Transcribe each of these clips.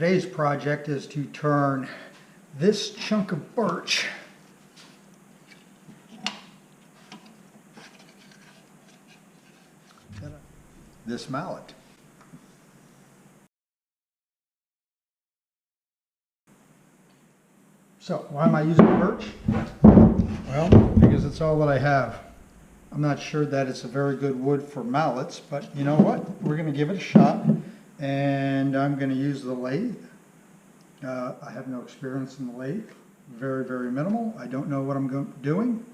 Today's project is to turn this chunk of birch this mallet. So why am I using birch? Well, because it's all that I have. I'm not sure that it's a very good wood for mallets, but you know what? We're going to give it a shot, and I'm going to use the lathe. I have no experience in the lathe, very, very minimal. I don't know what I'm doing,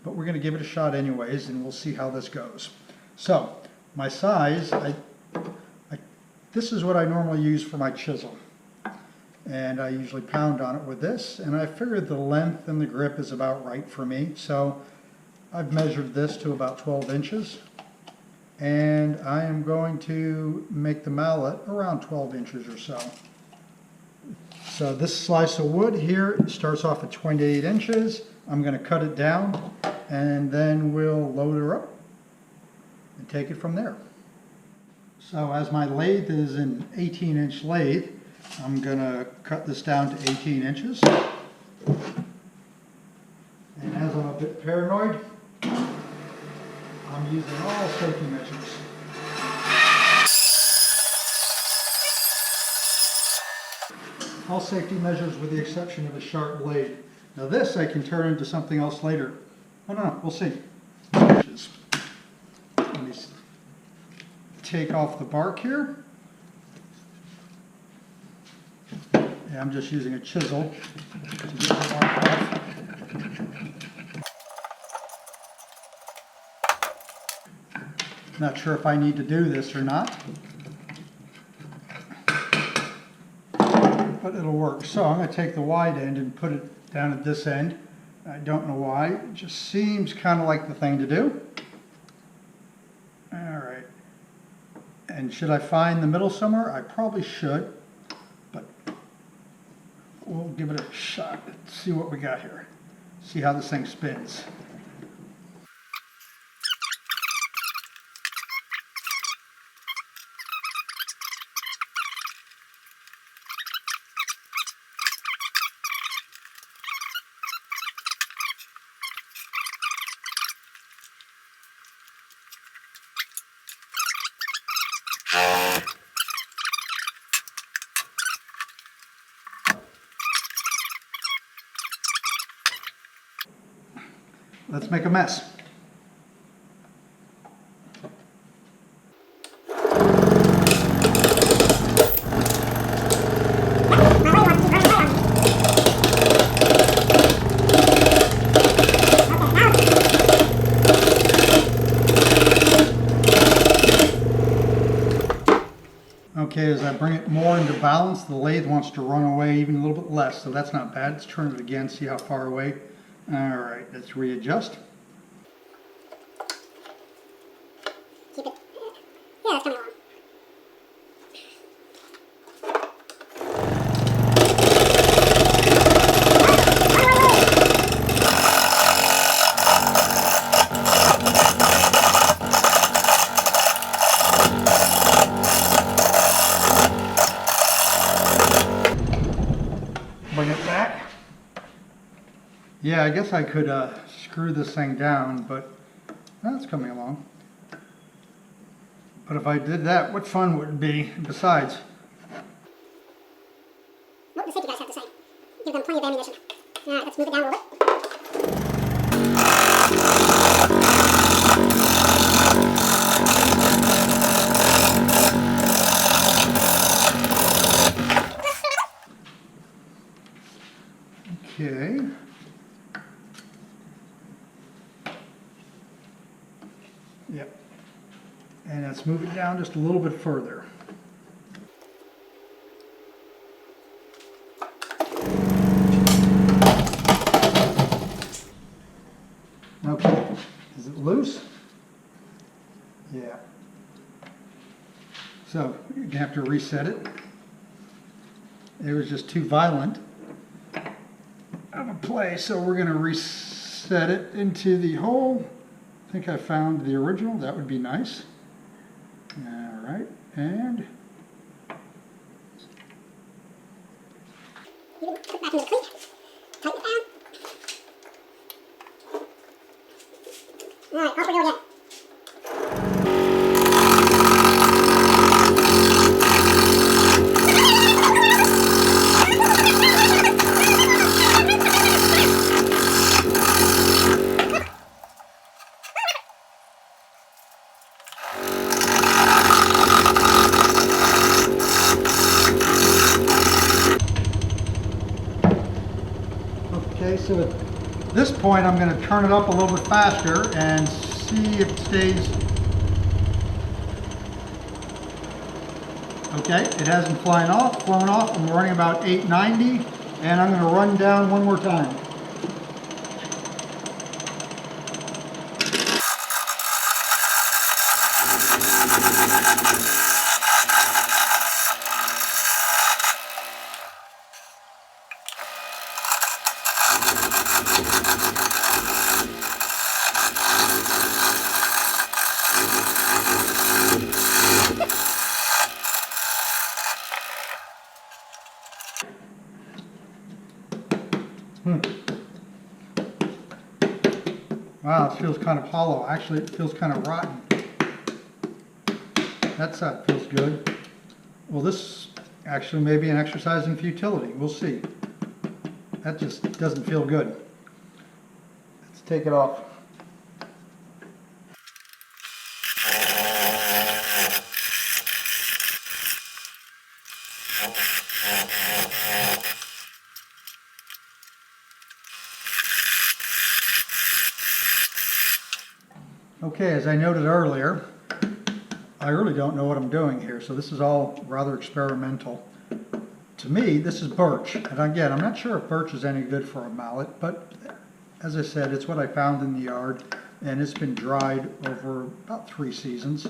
but we're going to give it a shot anyways, and we'll see how this goes. So, my size, this is what I normally use for my chisel. And I usually pound on it with this, and I figured the length and the grip is about right for me. So I've measured this to about 12 inches, and I am going to make the mallet around 12 inches or so. So this slice of wood here starts off at 28 inches. I'm going to cut it down, and then we'll load her up and take it from there. So as my lathe is an 18-inch lathe, I'm going to cut this down to 18 inches. And as I'm a bit paranoid, I'm using all safety measures. All safety measures with the exception of a sharp blade. Now this I can turn into something else later. Oh no, we'll see. Let me take off the bark here. Yeah, I'm just using a chisel to get the bark off. Not sure if I need to do this or not, but it'll work. So I'm going to take the wide end and put it down at this end. I don't know why, it just seems kind of like the thing to do. Alright, and should I find the middle somewhere? I probably should, but we'll give it a shot. Let's see what we got here. See how this thing spins. Let's make a mess. Okay, as I bring it more into balance, the lathe wants to run away even a little bit less, so that's not bad. Let's turn it again, see how far away. Alright, let's readjust. Keep it. Yeah, that's coming along. Bring it back. Yeah, I guess I could screw this thing down, but that's coming along. But if I did that, what fun would it be? Besides, What do the safety guys have to say? Give them plenty of ammunition. Alright, let's move it down a little bit. okay. Yep. And let's move it down just a little bit further. Okay. Is it loose? Yeah. So you're going to have to reset it. It was just too violent of a play, so we're going to reset it into the hole. I think I found the original. That would be nice. All right, and it back into the cleat. Tighten it down. Alright, off we go again. Okay, so at this point I'm going to turn it up a little bit faster and see if it stays. Okay, it hasn't flown off. I'm running about 890 and I'm going to run down one more time. Wow, it feels kind of hollow. Actually, it feels kind of rotten. That side feels good. Well, this actually may be an exercise in futility. We'll see. That just doesn't feel good. Let's take it off. Okay, as I noted earlier, I really don't know what I'm doing here, so this is all rather experimental. To me, this is birch, and again, I'm not sure if birch is any good for a mallet, but as I said, it's what I found in the yard, and it's been dried over about 3 seasons.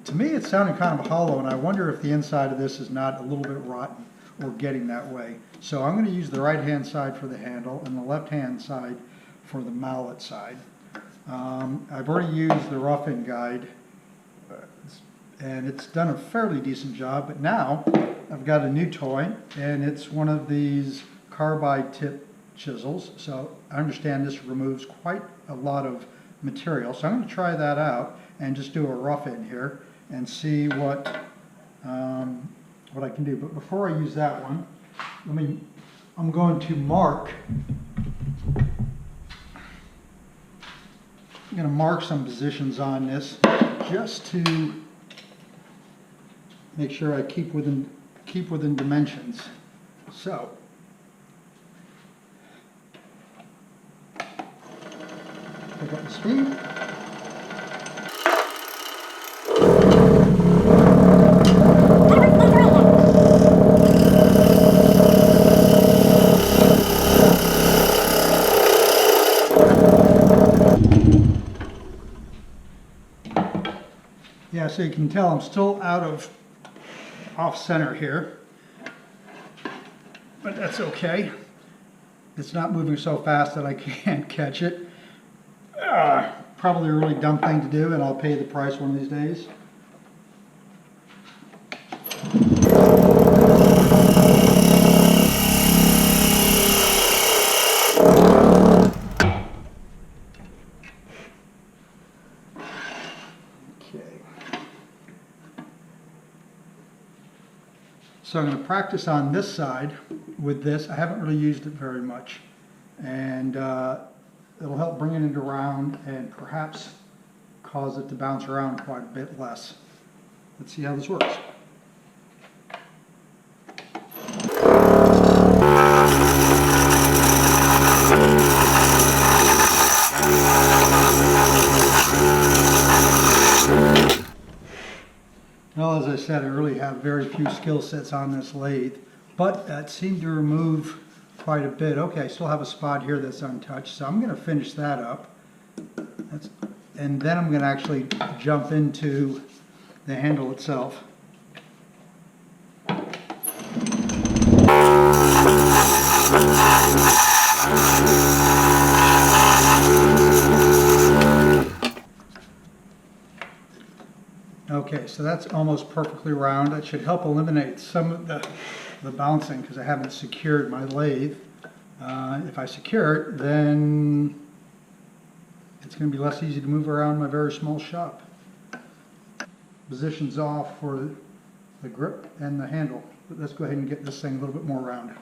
To me, it's sounding kind of hollow, and I wonder if the inside of this is not a little bit rotten or getting that way. So I'm going to use the right-hand side for the handle and the left-hand side for the mallet side. I've already used the rough-in guide, and it's done a fairly decent job, but now I've got a new toy, and it's one of these carbide tip chisels. So I understand this removes quite a lot of material, so I'm going to try that out and just do a rough-in here and see what I can do. But before I use that one, I'm going to mark. I'm going to mark some positions on this just to make sure I keep within dimensions. So pick up the speed. Yeah, so you can tell I'm still off center here, but that's okay. It's not moving so fast that I can't catch it. Probably a really dumb thing to do, and I'll pay the price one of these days. So I'm going to practice on this side with this. I haven't really used it very much, and it'll help bring it around and perhaps cause it to bounce around quite a bit less. Let's see how this works. Well, as I said, I really have very few skill sets on this lathe, but that seemed to remove quite a bit. Okay, I still have a spot here that's untouched, so I'm going to finish that up. And then I'm going to actually jump into the handle itself. Okay, so that's almost perfectly round. That should help eliminate some of the the bouncing because I haven't secured my lathe. If I secure it, then it's going to be less easy to move around my very small shop. Position's off for the grip and the handle. But let's go ahead and get this thing a little bit more round.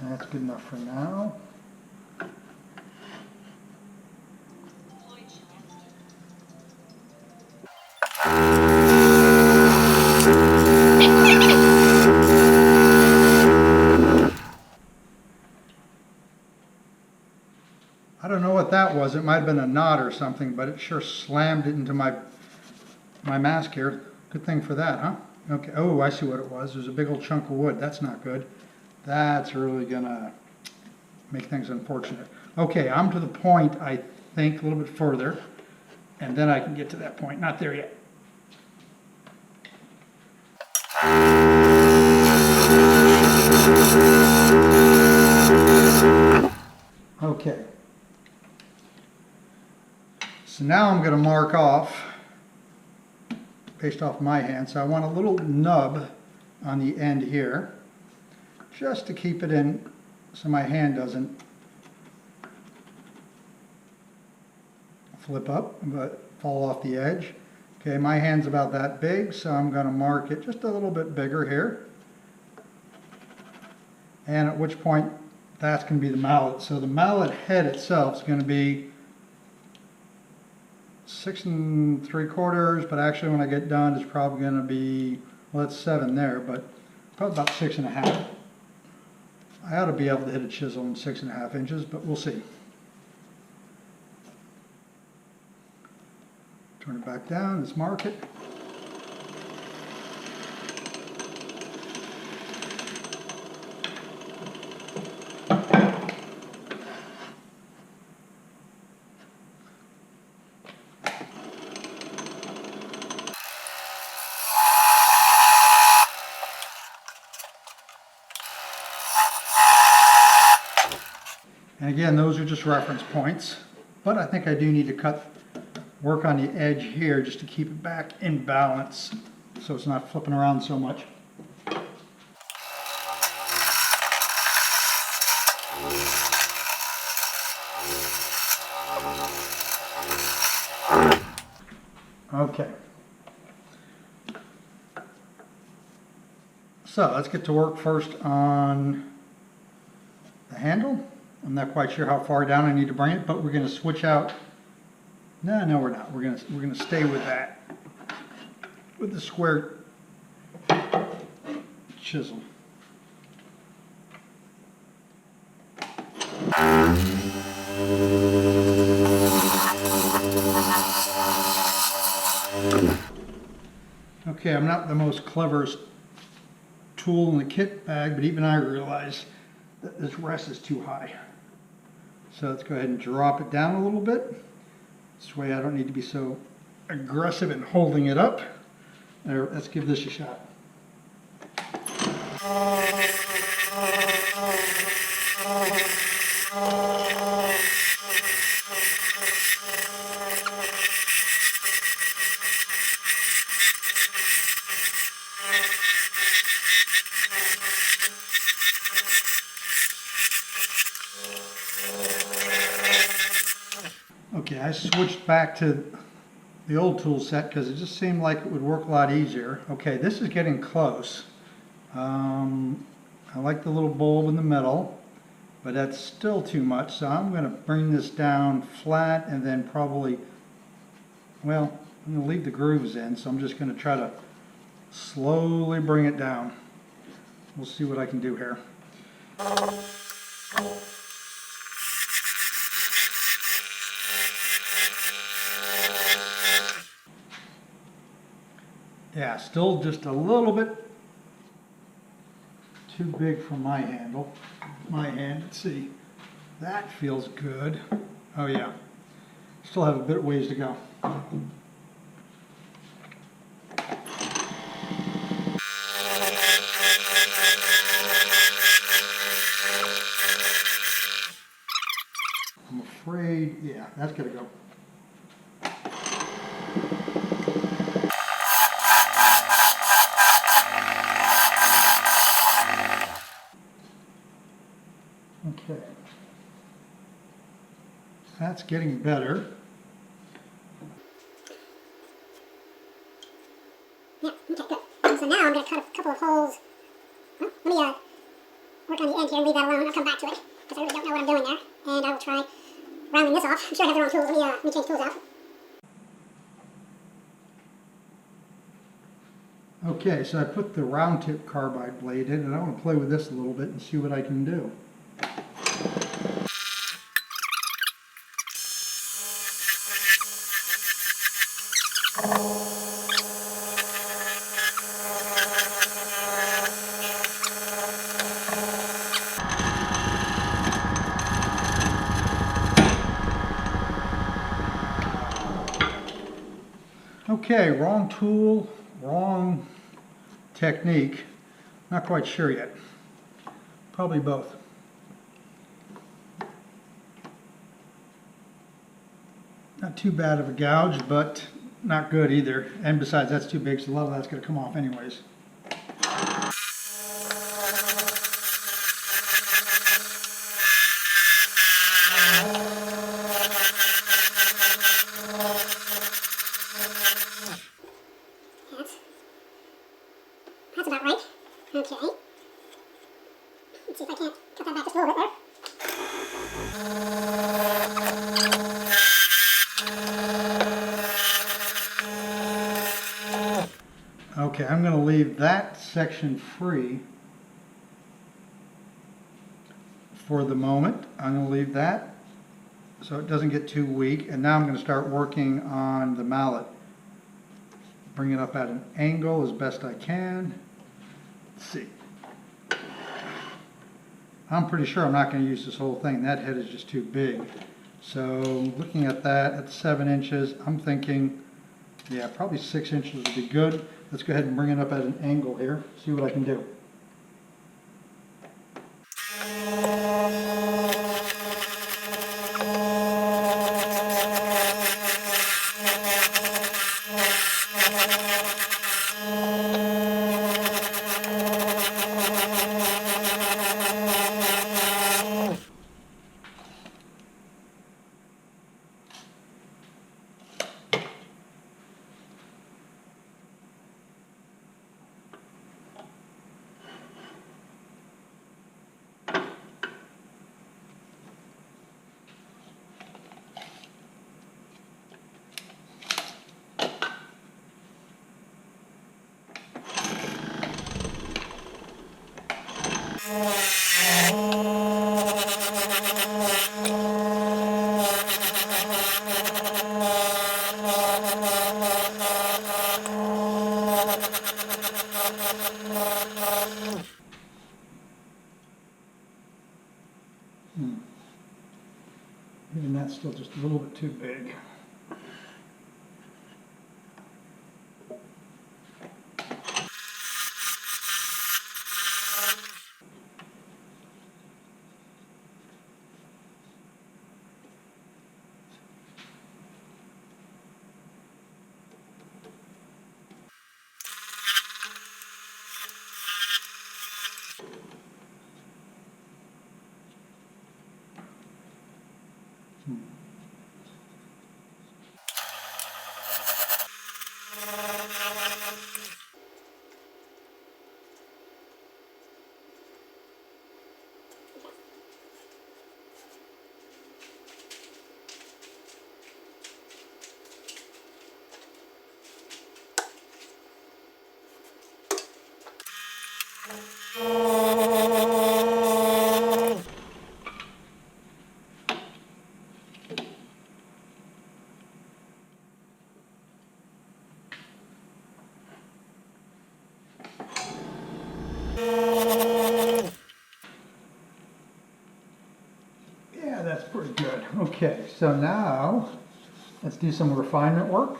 That's good enough for now. I don't know what that was. It might have been a knot or something, but it sure slammed it into my mask here. Good thing for that, huh? Okay. Oh, I see what it was. There's a big old chunk of wood. That's not good. That's really gonna make things unfortunate. Okay, I'm to the point, I think, a little bit further, and then I can get to that point. Not there yet. Okay. So now I'm going to mark off, based off my hand. So I want a little nub on the end here, just to keep it in so my hand doesn't flip up but fall off the edge. Okay, my hand's about that big, so I'm going to mark it just a little bit bigger here. And at which point that's going to be the mallet. So the mallet head itself is going to be 6 3/4, but actually when I get done it's probably going to be, well, it's 7 there, but probably about 6 1/2. I ought to be able to hit a chisel in 6 1/2 inches, but we'll see. Turn it back down, let's mark it. And again, those are just reference points, but I think I do need to work on the edge here just to keep it back in balance so it's not flipping around so much. Okay. So let's get to work first on the handle. I'm not quite sure how far down I need to bring it, but we're going to switch out. No, we're not. We're going to stay with that, with the square chisel. Okay, I'm not the most cleverest tool in the kit bag, but even I realize that this rest is too high. So let's go ahead and drop it down a little bit. This way I don't need to be so aggressive in holding it up. There, let's give this a shot. Okay, I switched back to the old tool set because it just seemed like it would work a lot easier. Okay, this is getting close. I like the little bulb in the middle, but that's still too much, so I'm going to bring this down flat and then probably, well, I'm going to leave the grooves in, so I'm just going to try to slowly bring it down. We'll see what I can do here. Yeah, still just a little bit too big for my handle. My hand, let's see. That feels good. Oh yeah. Still have a bit of ways to go. I'm afraid, yeah, that's gonna go. Okay. That's getting better. Yeah, okay, good. So now I'm going to cut a couple of holes. Well, let me work on the end here and leave that alone. I'll come back to it because I really don't know what I'm doing there. And I will try rounding this off. I'm sure I have the wrong tools. Let me change tools out. Okay, so I put the round tip carbide blade in, and I want to play with this a little bit and see what I can do. Okay, wrong tool, wrong technique. Not quite sure yet. Probably both. Not too bad of a gouge, but not good either. And besides, that's too big, so a lot of that's going to come off anyways. That's about right. Okay. Let's see if I can't cut that back just a little bit there. Okay, I'm going to leave that section free for the moment. I'm going to leave that so it doesn't get too weak. And now I'm going to start working on the mallet. Bring it up at an angle as best I can. Let's see. I'm pretty sure I'm not going to use this whole thing. That head is just too big. So looking at that at 7 inches, I'm thinking, yeah, probably 6 inches would be good. Let's go ahead and bring it up at an angle here, see what I can do. Even that's still just a little bit too big. Yeah, that's pretty good. Okay, so now let's do some refinement work,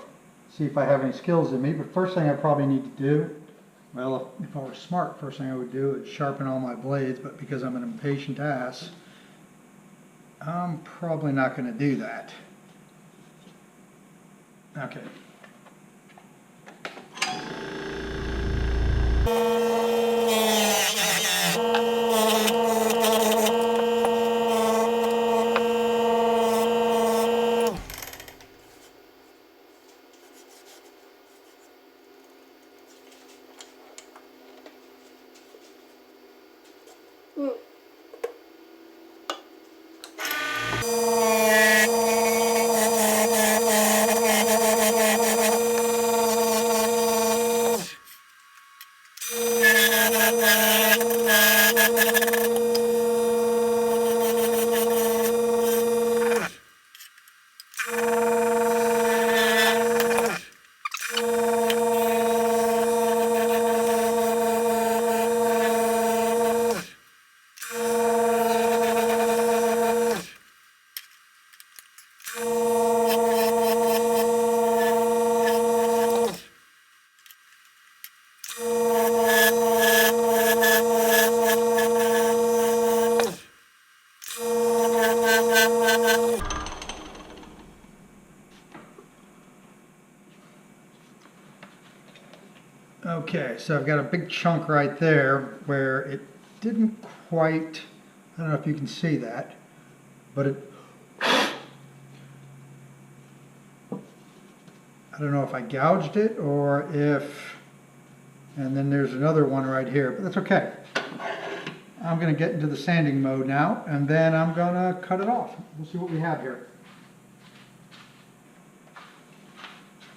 see if I have any skills in me. But first thing I probably need to do, well, if I were smart, first thing I would do is sharpen all my blades, but because I'm an impatient ass, I'm probably not going to do that. Okay. Okay, so I've got a big chunk right there where it didn't quite, I don't know if you can see that, but I don't know if I gouged it or if, and then there's another one right here, but that's okay. I'm going to get into the sanding mode now, and then I'm going to cut it off. We'll see what we have here.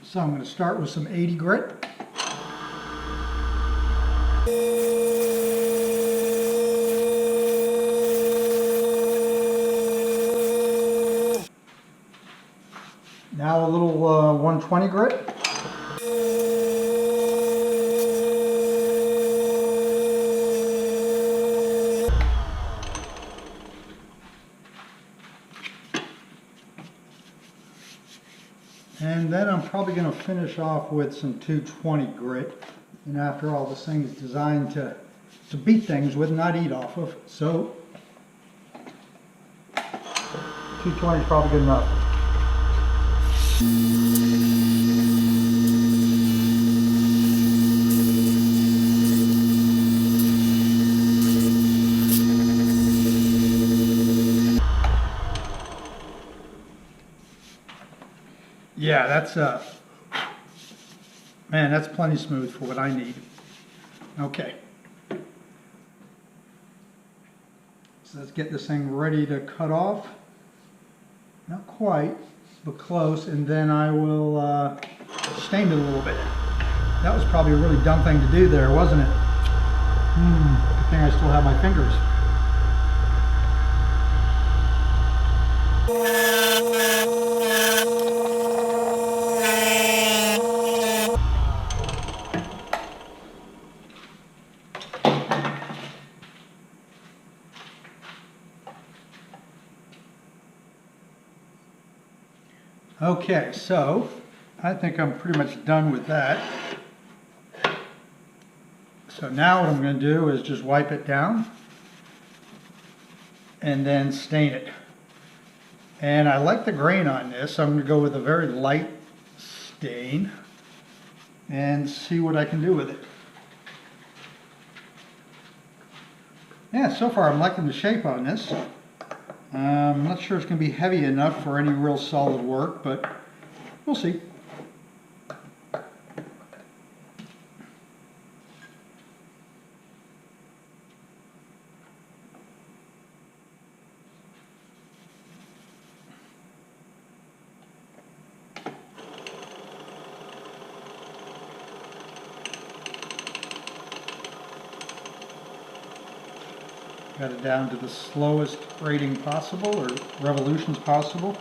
So I'm going to start with some 80 grit. Now a little 120 grit. And then I'm probably going to finish off with some 220 grit. And after all, this thing is designed to beat things with, not eat off of. So 220 is probably good enough. Yeah, that's man, that's plenty smooth for what I need. Okay. So let's get this thing ready to cut off. Not quite, but close, and then I will stain it a little bit. That was probably a really dumb thing to do there, wasn't it? Good thing I still have my fingers. Okay, so I think I'm pretty much done with that. So now what I'm going to do is just wipe it down and then stain it. And I like the grain on this, so I'm going to go with a very light stain and see what I can do with it. Yeah, so far I'm liking the shape on this. I'm not sure it's going to be heavy enough for any real solid work, but we'll see. Got it down to the slowest rating possible, or revolutions possible.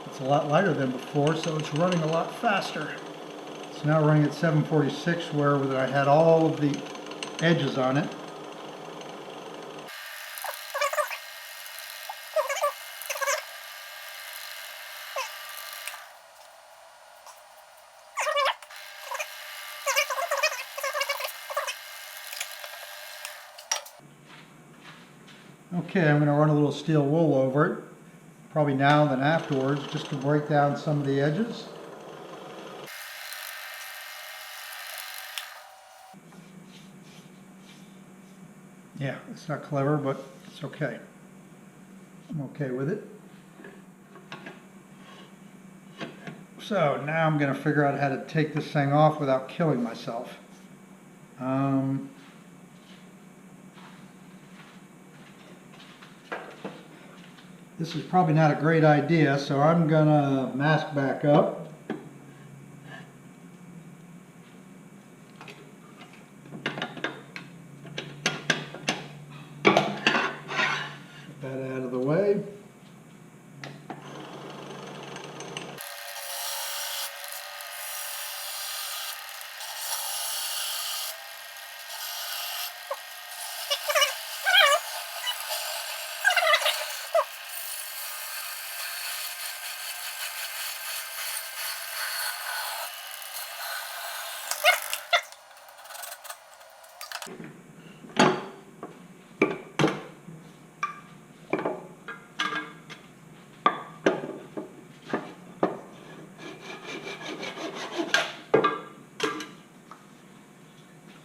It's a lot lighter than before, so it's running a lot faster. It's now running at 746, where I had all of the edges on it. Okay, I'm going to run a little steel wool over it, probably now than afterwards, just to break down some of the edges. Yeah, it's not clever, but it's okay. I'm okay with it. So now I'm going to figure out how to take this thing off without killing myself. This is probably not a great idea, so I'm going to mask back up. Get that out of the way.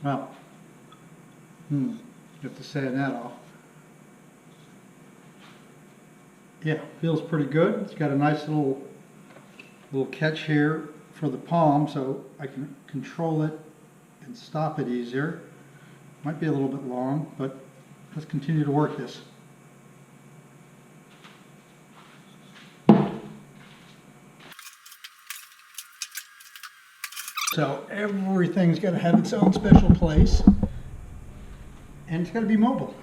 Well, you have to sand that off. Yeah, feels pretty good. It's got a nice little catch here for the palm, so I can control it and stop it easier. Might be a little bit long, but let's continue to work this. So everything's got to have its own special place, and it's got to be mobile.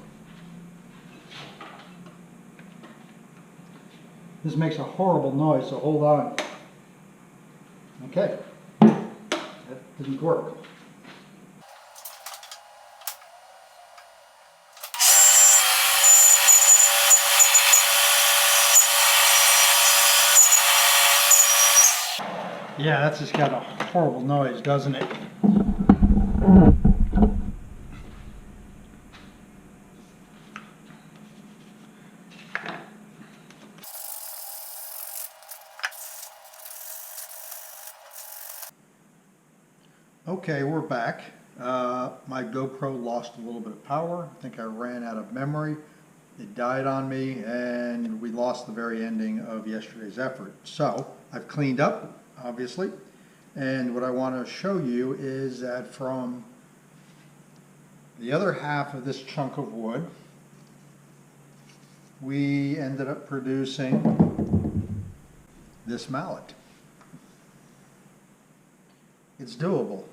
This makes a horrible noise, so hold on. Okay, that didn't work. Yeah, that's just got a horrible noise, doesn't it? Okay, we're back. My GoPro lost a little bit of power. I think I ran out of memory. It died on me, and we lost the very ending of yesterday's effort. So I've cleaned up, obviously, and what I want to show you is that from the other half of this chunk of wood, we ended up producing this mallet. It's doable.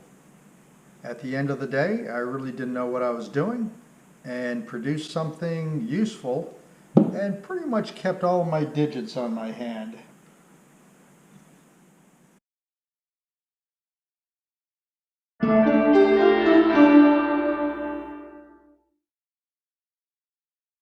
At the end of the day, I really didn't know what I was doing and produced something useful and pretty much kept all of my digits on my hand.